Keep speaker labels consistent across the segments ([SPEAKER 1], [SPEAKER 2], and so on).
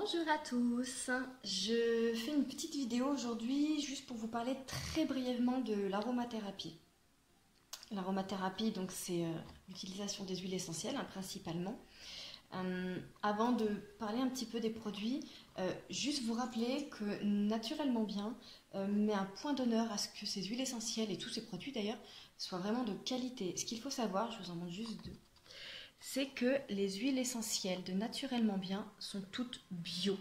[SPEAKER 1] Bonjour à tous, je fais une petite vidéo aujourd'hui juste pour vous parler très brièvement de l'aromathérapie. L'aromathérapie, donc c'est l'utilisation des huiles essentielles principalement. Avant de parler un petit peu des produits, juste vous rappeler que Naturellement Bien met un point d'honneur à ce que ces huiles essentielles et tous ces produits d'ailleurs soient vraiment de qualité. Ce qu'il faut savoir, je vous en montre juste deux, c'est que les huiles essentielles de Naturellement Bien sont toutes bio.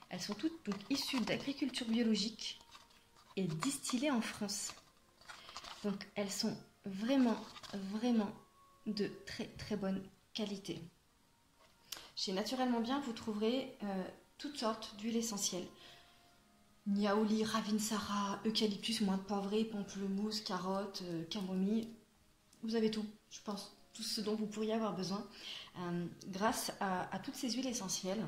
[SPEAKER 1] Elles sont toutes donc issues d'agriculture biologique et distillées en France. Donc elles sont vraiment de très bonne qualité. Chez Naturellement Bien, vous trouverez toutes sortes d'huiles essentielles. Niaouli, Ravinsara, eucalyptus, menthe poivrée, pamplemousse, carotte, camomille. Vous avez tout, je pense. Tout ce dont vous pourriez avoir besoin. Grâce à toutes ces huiles essentielles,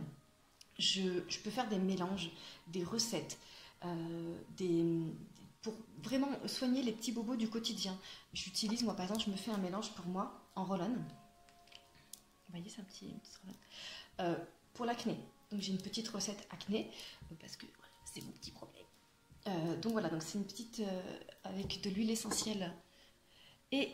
[SPEAKER 1] je peux faire des mélanges, des recettes, pour vraiment soigner les petits bobos du quotidien. J'utilise, moi par exemple, je me fais un mélange pour moi en roll-on. Vous voyez, c'est un petit roll-on. Pour l'acné, donc j'ai une petite recette acné, parce que voilà, c'est mon petit problème. Donc voilà, donc c'est une petite avec de l'huile essentielle et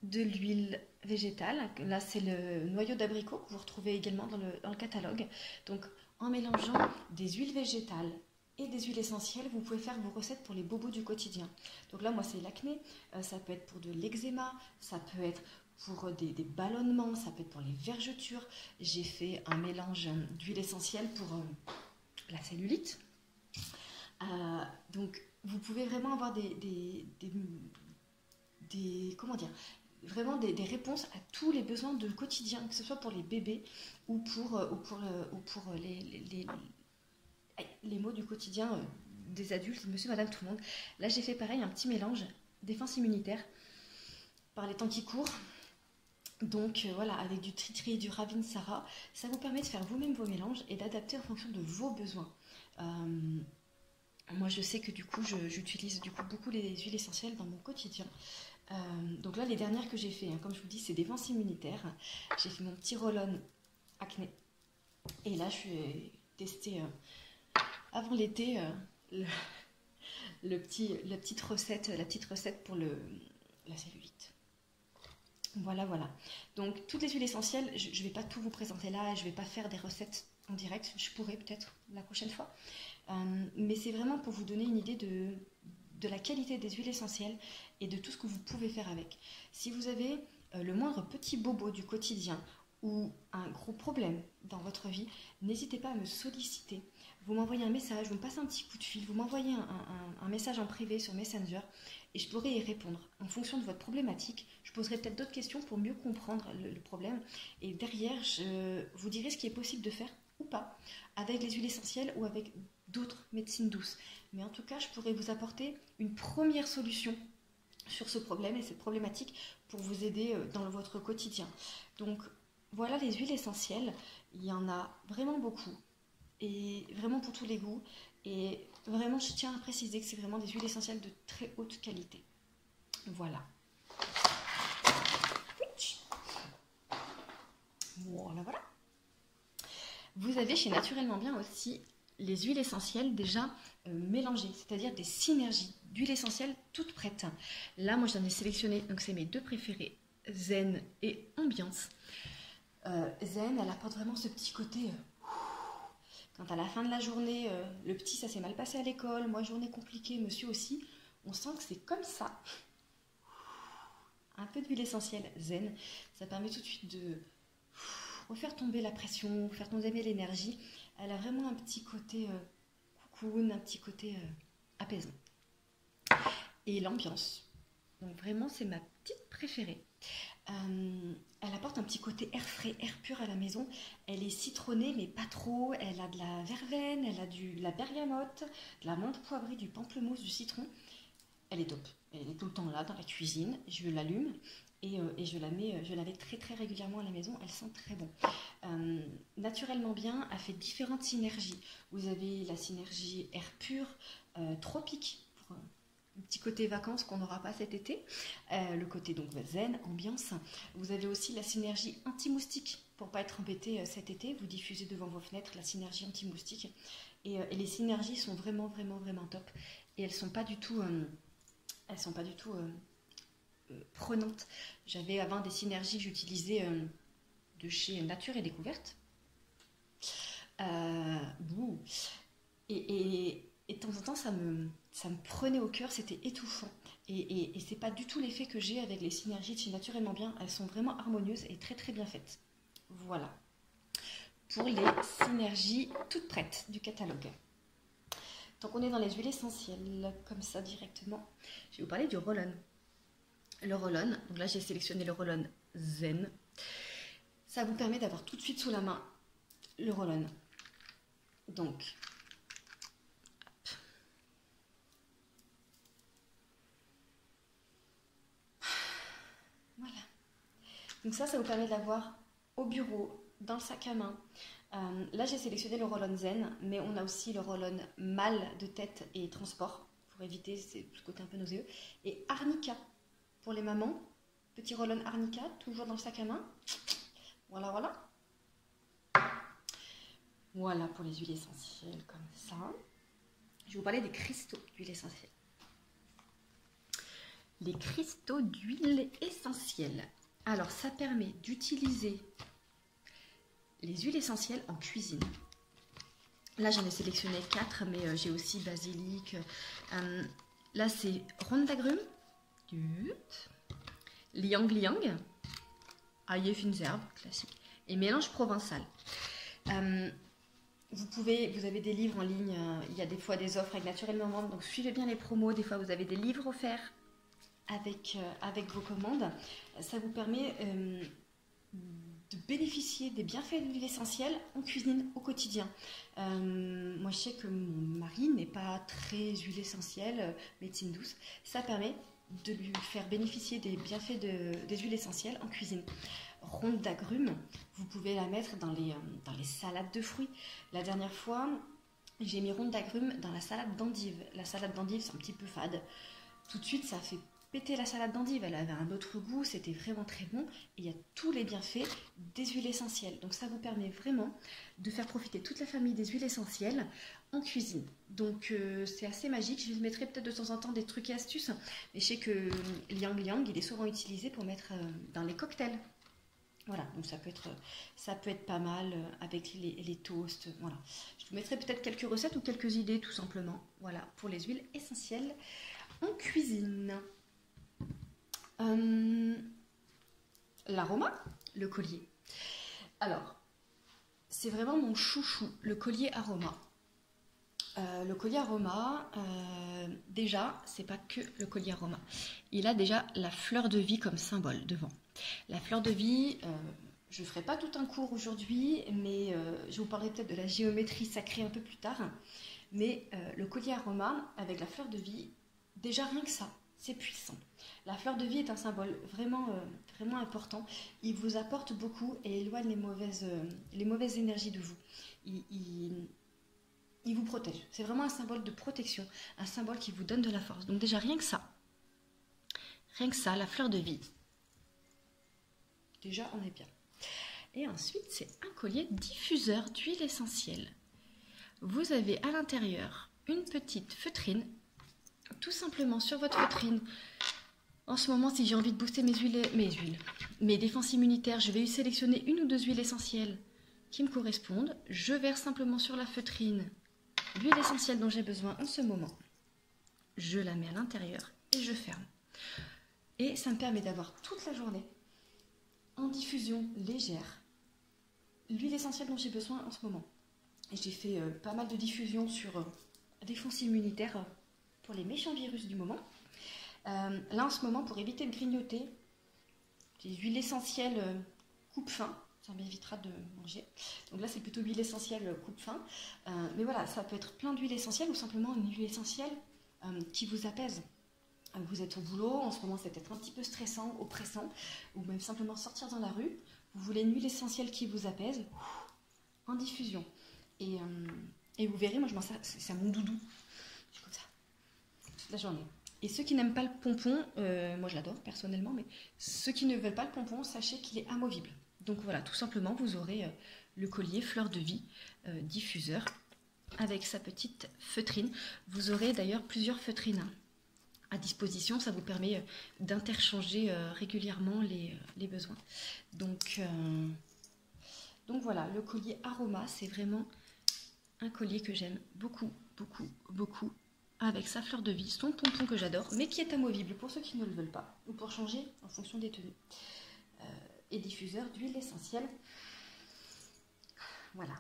[SPEAKER 1] de l'huile végétale. Là, c'est le noyau d'abricot que vous retrouvez également dans le catalogue. Donc, en mélangeant des huiles végétales et des huiles essentielles, vous pouvez faire vos recettes pour les bobos du quotidien. Donc là, moi, c'est l'acné. Ça peut être pour de l'eczéma, ça peut être pour des ballonnements, ça peut être pour les vergetures. J'ai fait un mélange d'huile essentielle pour la cellulite. Donc, vous pouvez vraiment avoir comment dire, vraiment des réponses à tous les besoins de quotidien, que ce soit pour les bébés ou pour les maux du quotidien des adultes, monsieur, madame, tout le monde. Là, j'ai fait pareil, un petit mélange défense immunitaire par les temps qui courent. Donc voilà, avec du tritri et du ravinsara, ça vous permet de faire vous-même vos mélanges et d'adapter en fonction de vos besoins. Moi, je sais que du coup, j'utilise du coup beaucoup les huiles essentielles dans mon quotidien. Donc là, les dernières que j'ai fait, comme je vous dis, c'est défense immunitaire. J'ai fait mon petit roll-on acné. Et là, je vais tester avant l'été la petite recette pour la cellulite. Voilà. Donc toutes les huiles essentielles, je ne vais pas tout vous présenter là, je ne vais pas faire des recettes en direct, je pourrais peut-être la prochaine fois. Mais c'est vraiment pour vous donner une idée de la qualité des huiles essentielles et de tout ce que vous pouvez faire avec. Si vous avez le moindre petit bobo du quotidien ou un gros problème dans votre vie, n'hésitez pas à me solliciter. Vous m'envoyez un message, vous me passez un petit coup de fil, vous m'envoyez un message en privé sur Messenger et je pourrai y répondre. En fonction de votre problématique, je poserai peut-être d'autres questions pour mieux comprendre le problème et derrière, je vous dirai ce qui est possible de faire ou pas avec les huiles essentielles ou avec d'autres médecines douces. Mais en tout cas, je pourrais vous apporter une première solution sur ce problème et cette problématique pour vous aider dans votre quotidien. Donc voilà les huiles essentielles, il y en a vraiment beaucoup et vraiment pour tous les goûts et vraiment je tiens à préciser que c'est vraiment des huiles essentielles de très haute qualité. Voilà. Voilà. Vous avez chez Naturellement Bien aussi les huiles essentielles déjà mélangées, c'est-à-dire des synergies d'huiles essentielles toutes prêtes. Là, moi, j'en ai sélectionné, donc c'est mes deux préférés, Zen et Ambiance. Zen, elle apporte vraiment ce petit côté, quand à la fin de la journée, le petit, ça s'est mal passé à l'école, moi, journée compliquée, monsieur aussi, on sent que c'est comme ça. Un peu d'huile essentielle Zen, ça permet tout de suite de refaire tomber la pression, faire tomber l'énergie. Elle a vraiment un petit côté cocoon, un petit côté apaisant. Et l'ambiance, donc vraiment c'est ma petite préférée. Elle apporte un petit côté air frais, air pur à la maison. Elle est citronnée mais pas trop. Elle a de la verveine, elle a de la bergamote, de la menthe poivrée, du pamplemousse, du citron. Elle est top. Elle est tout le temps là dans la cuisine. Je l'allume et je la mets très régulièrement à la maison. Elle sent très bon. Naturellement Bien a fait différentes synergies. Vous avez la synergie air pur, tropique, pour petit côté vacances qu'on n'aura pas cet été, le côté donc zen, ambiance. Vous avez aussi la synergie anti-moustique pour pas être embêté cet été. Vous diffusez devant vos fenêtres la synergie anti-moustique et les synergies sont vraiment top et elles sont pas du tout prenantes. J'avais avant des synergies que j'utilisais de chez Nature et Découverte. Et de temps en temps, ça me prenait au cœur, c'était étouffant. Et c'est pas du tout l'effet que j'ai avec les synergies de chez Naturellement Bien. Elles sont vraiment harmonieuses et très bien faites. Voilà. Pour les synergies toutes prêtes du catalogue. Tant qu'on est dans les huiles essentielles, comme ça directement, je vais vous parler du roll-on. Le roll-on, donc là j'ai sélectionné le roll-on Zen. Ça vous permet d'avoir tout de suite sous la main le roll-on. Donc, hop. Voilà. Donc ça vous permet de l'avoir au bureau, dans le sac à main. Là j'ai sélectionné le roll-on Zen, mais on a aussi le roll-on mal de tête et transport, pour éviter ce côté un peu nauséeux. Et arnica. Pour les mamans, petit roll-on arnica, toujours dans le sac à main. Voilà. Voilà pour les huiles essentielles comme ça. Je vais vous parler des cristaux d'huile essentielle. Les cristaux d'huile essentielle. Alors, ça permet d'utiliser les huiles essentielles en cuisine. Là, j'en ai sélectionné 4, mais j'ai aussi basilic. Là, c'est ronde d'agrumes. Liang liang, ail et fines herbes, classique, et mélange provençal. Vous avez des livres en ligne, il y a des fois des offres avec Naturellement Bien, donc suivez bien les promos, des fois vous avez des livres offerts avec vos commandes. Ça vous permet de bénéficier des bienfaits de l'huile essentielle en cuisine au quotidien. Moi je sais que mon mari n'est pas très huile essentielle, médecine douce, ça permet de lui faire bénéficier des bienfaits des huiles essentielles en cuisine. Ronde d'agrumes, vous pouvez la mettre dans les salades de fruits. La dernière fois, j'ai mis ronde d'agrumes dans la salade d'endive. La salade d'endive, c'est un petit peu fade. Tout de suite, ça fait péter la salade d'endive. Elle avait un autre goût, c'était vraiment très bon. Et il y a tous les bienfaits des huiles essentielles. Donc ça vous permet vraiment de faire profiter toute la famille des huiles essentielles en cuisine. Donc c'est assez magique. Je mettrai peut-être de temps en temps des trucs et astuces. Mais je sais que Liang Liang, il est souvent utilisé pour mettre dans les cocktails. Voilà, donc ça peut être pas mal avec les toasts. Voilà. Je vous mettrai peut-être quelques recettes ou quelques idées tout simplement. Voilà, pour les huiles essentielles en cuisine. L'aroma, le collier. Alors, c'est vraiment mon chouchou, le collier aroma. Le collier aroma, déjà, c'est pas que le collier aroma. Il a déjà la fleur de vie comme symbole devant. La fleur de vie, je ne ferai pas tout un cours aujourd'hui, mais je vous parlerai peut-être de la géométrie sacrée un peu plus tard. Mais le collier aroma, avec la fleur de vie, déjà rien que ça, c'est puissant. La fleur de vie est un symbole vraiment important. Il vous apporte beaucoup et éloigne les mauvaises énergies de vous. Il vous protège. C'est vraiment un symbole de protection, un symbole qui vous donne de la force. Donc déjà, rien que ça, la fleur de vie. Déjà, on est bien. Et ensuite, c'est un collier diffuseur d'huile essentielle. Vous avez à l'intérieur une petite feutrine, tout simplement sur votre feutrine. En ce moment, si j'ai envie de booster mes défenses immunitaires, je vais sélectionner une ou deux huiles essentielles qui me correspondent. Je verse simplement sur la feutrine l'huile essentielle dont j'ai besoin en ce moment. Je la mets à l'intérieur et je ferme. Et ça me permet d'avoir toute la journée en diffusion légère l'huile essentielle dont j'ai besoin en ce moment. Et j'ai fait pas mal de diffusion sur défense immunitaire pour les méchants virus du moment. Là en ce moment, pour éviter de grignoter, des huiles essentielles coupe-faim. Ça m'évitera de manger. Donc là, c'est plutôt huile essentielle coupe-faim. Mais voilà, ça peut être plein d'huiles essentielles ou simplement une huile essentielle qui vous apaise. Vous êtes au boulot, en ce moment c'est peut-être un petit peu stressant, oppressant, ou même simplement sortir dans la rue. Vous voulez une huile essentielle qui vous apaise, en diffusion. Et vous verrez, moi je m'en sers, c'est mon doudou. Je suis comme ça, toute la journée. Et ceux qui n'aiment pas le pompon, moi je l'adore personnellement, mais ceux qui ne veulent pas le pompon, sachez qu'il est amovible. Donc voilà, tout simplement, vous aurez le collier Fleur de Vie diffuseur avec sa petite feutrine. Vous aurez d'ailleurs plusieurs feutrines à disposition, ça vous permet d'interchanger régulièrement les besoins. Donc voilà, le collier Aroma, c'est vraiment un collier que j'aime beaucoup, beaucoup, beaucoup, avec sa fleur de vie, son pompon que j'adore, mais qui est amovible pour ceux qui ne le veulent pas, ou pour changer en fonction des tenues. Et diffuseur d'huile essentielle. Voilà.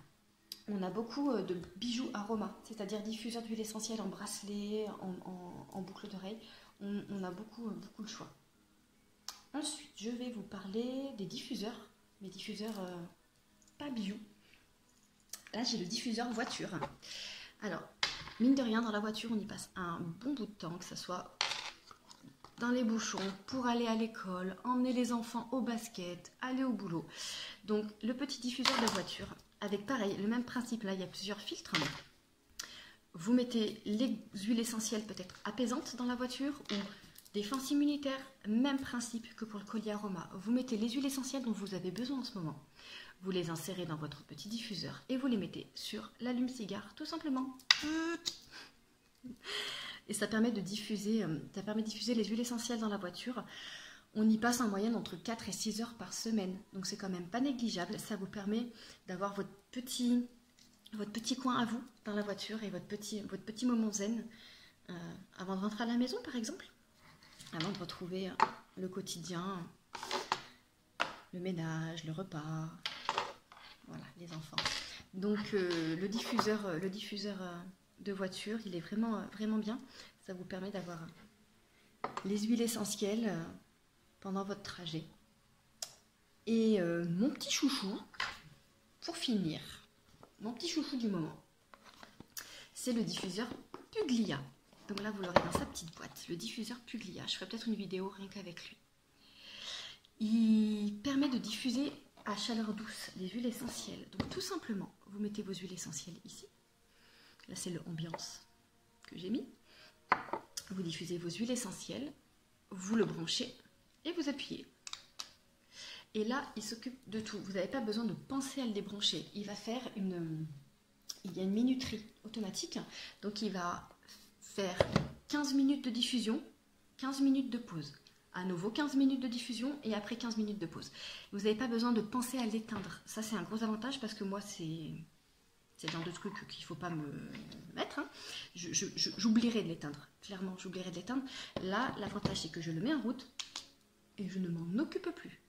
[SPEAKER 1] On a beaucoup de bijoux Aroma, c'est-à-dire diffuseur d'huile essentielle en bracelet, en boucle d'oreille. On a beaucoup le choix. Ensuite, je vais vous parler des diffuseurs, mais diffuseurs pas bijoux. Là, j'ai le diffuseur voiture. Alors, mine de rien, dans la voiture, on y passe un bon bout de temps, que ce soit dans les bouchons, pour aller à l'école, emmener les enfants au basket, aller au boulot. Donc, le petit diffuseur de voiture, avec pareil, le même principe, là, il y a plusieurs filtres. Vous mettez les huiles essentielles peut-être apaisantes dans la voiture ou défense immunitaire, même principe que pour le collier Aroma. Vous mettez les huiles essentielles dont vous avez besoin en ce moment. Vous les insérez dans votre petit diffuseur et vous les mettez sur l'allume-cigare, tout simplement. Et ça permet de diffuser, les huiles essentielles dans la voiture. On y passe en moyenne entre 4 et 6 heures par semaine. Donc c'est quand même pas négligeable. Ça vous permet d'avoir votre petit coin à vous dans la voiture et votre petit moment zen avant de rentrer à la maison par exemple. Avant de retrouver le quotidien, le ménage, le repas, voilà, les enfants. Donc le diffuseur de voiture, il est vraiment bien. Ça vous permet d'avoir les huiles essentielles pendant votre trajet. Et mon petit chouchou, pour finir, mon petit chouchou du moment, c'est le diffuseur Puglia. Donc là, vous l'aurez dans sa petite boîte, le diffuseur Puglia. Je ferai peut-être une vidéo rien qu'avec lui. Il permet de diffuser à chaleur douce les huiles essentielles. Donc tout simplement, vous mettez vos huiles essentielles ici. Là, c'est le ambiance que j'ai mis. Vous diffusez vos huiles essentielles, vous le branchez et vous appuyez. Et là, il s'occupe de tout. Vous n'avez pas besoin de penser à le débrancher. Il va faire il y a une minuterie automatique. Donc, il va faire 15 minutes de diffusion, 15 minutes de pause. À nouveau 15 minutes de diffusion et après 15 minutes de pause. Vous n'avez pas besoin de penser à l'éteindre. Ça, c'est un gros avantage parce que moi, c'est le genre de truc qu'il ne faut pas me mettre. Hein. J'oublierai de l'éteindre. Clairement, j'oublierai de l'éteindre. Là, l'avantage, c'est que je le mets en route et je ne m'en occupe plus.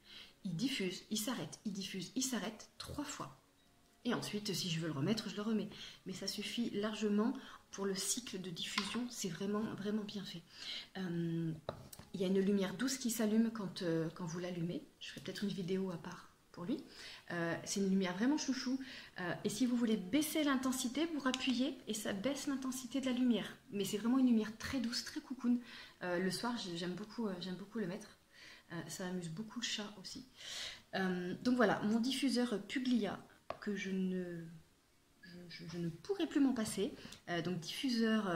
[SPEAKER 1] Il diffuse, il s'arrête, il diffuse, il s'arrête 3 fois. Et ensuite, si je veux le remettre, je le remets. Mais ça suffit largement pour le cycle de diffusion. C'est vraiment bien fait. Il y a une lumière douce qui s'allume quand vous l'allumez. Je ferai peut-être une vidéo à part pour lui. C'est une lumière vraiment chouchou. Et si vous voulez baisser l'intensité, vous appuyez et ça baisse l'intensité de la lumière. Mais c'est vraiment une lumière très douce, très cocoon. Le soir, j'aime beaucoup le mettre. Ça amuse beaucoup le chat aussi. Donc voilà, mon diffuseur Puglia que je ne pourrai plus m'en passer. Donc diffuseur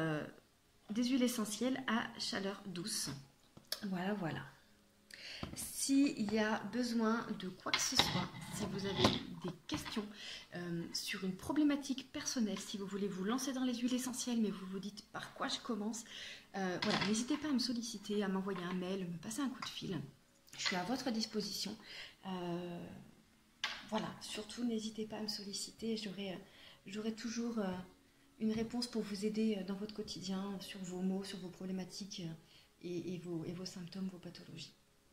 [SPEAKER 1] des huiles essentielles à chaleur douce. Voilà. S'il y a besoin de quoi que ce soit, si vous avez des questions sur une problématique personnelle, si vous voulez vous lancer dans les huiles essentielles, mais vous vous dites par quoi je commence, voilà, n'hésitez pas à me solliciter, à m'envoyer un mail, me passer un coup de fil. Je suis à votre disposition. Voilà, surtout n'hésitez pas à me solliciter, j'aurai toujours une réponse pour vous aider dans votre quotidien, sur vos maux, sur vos problématiques et vos symptômes, vos pathologies.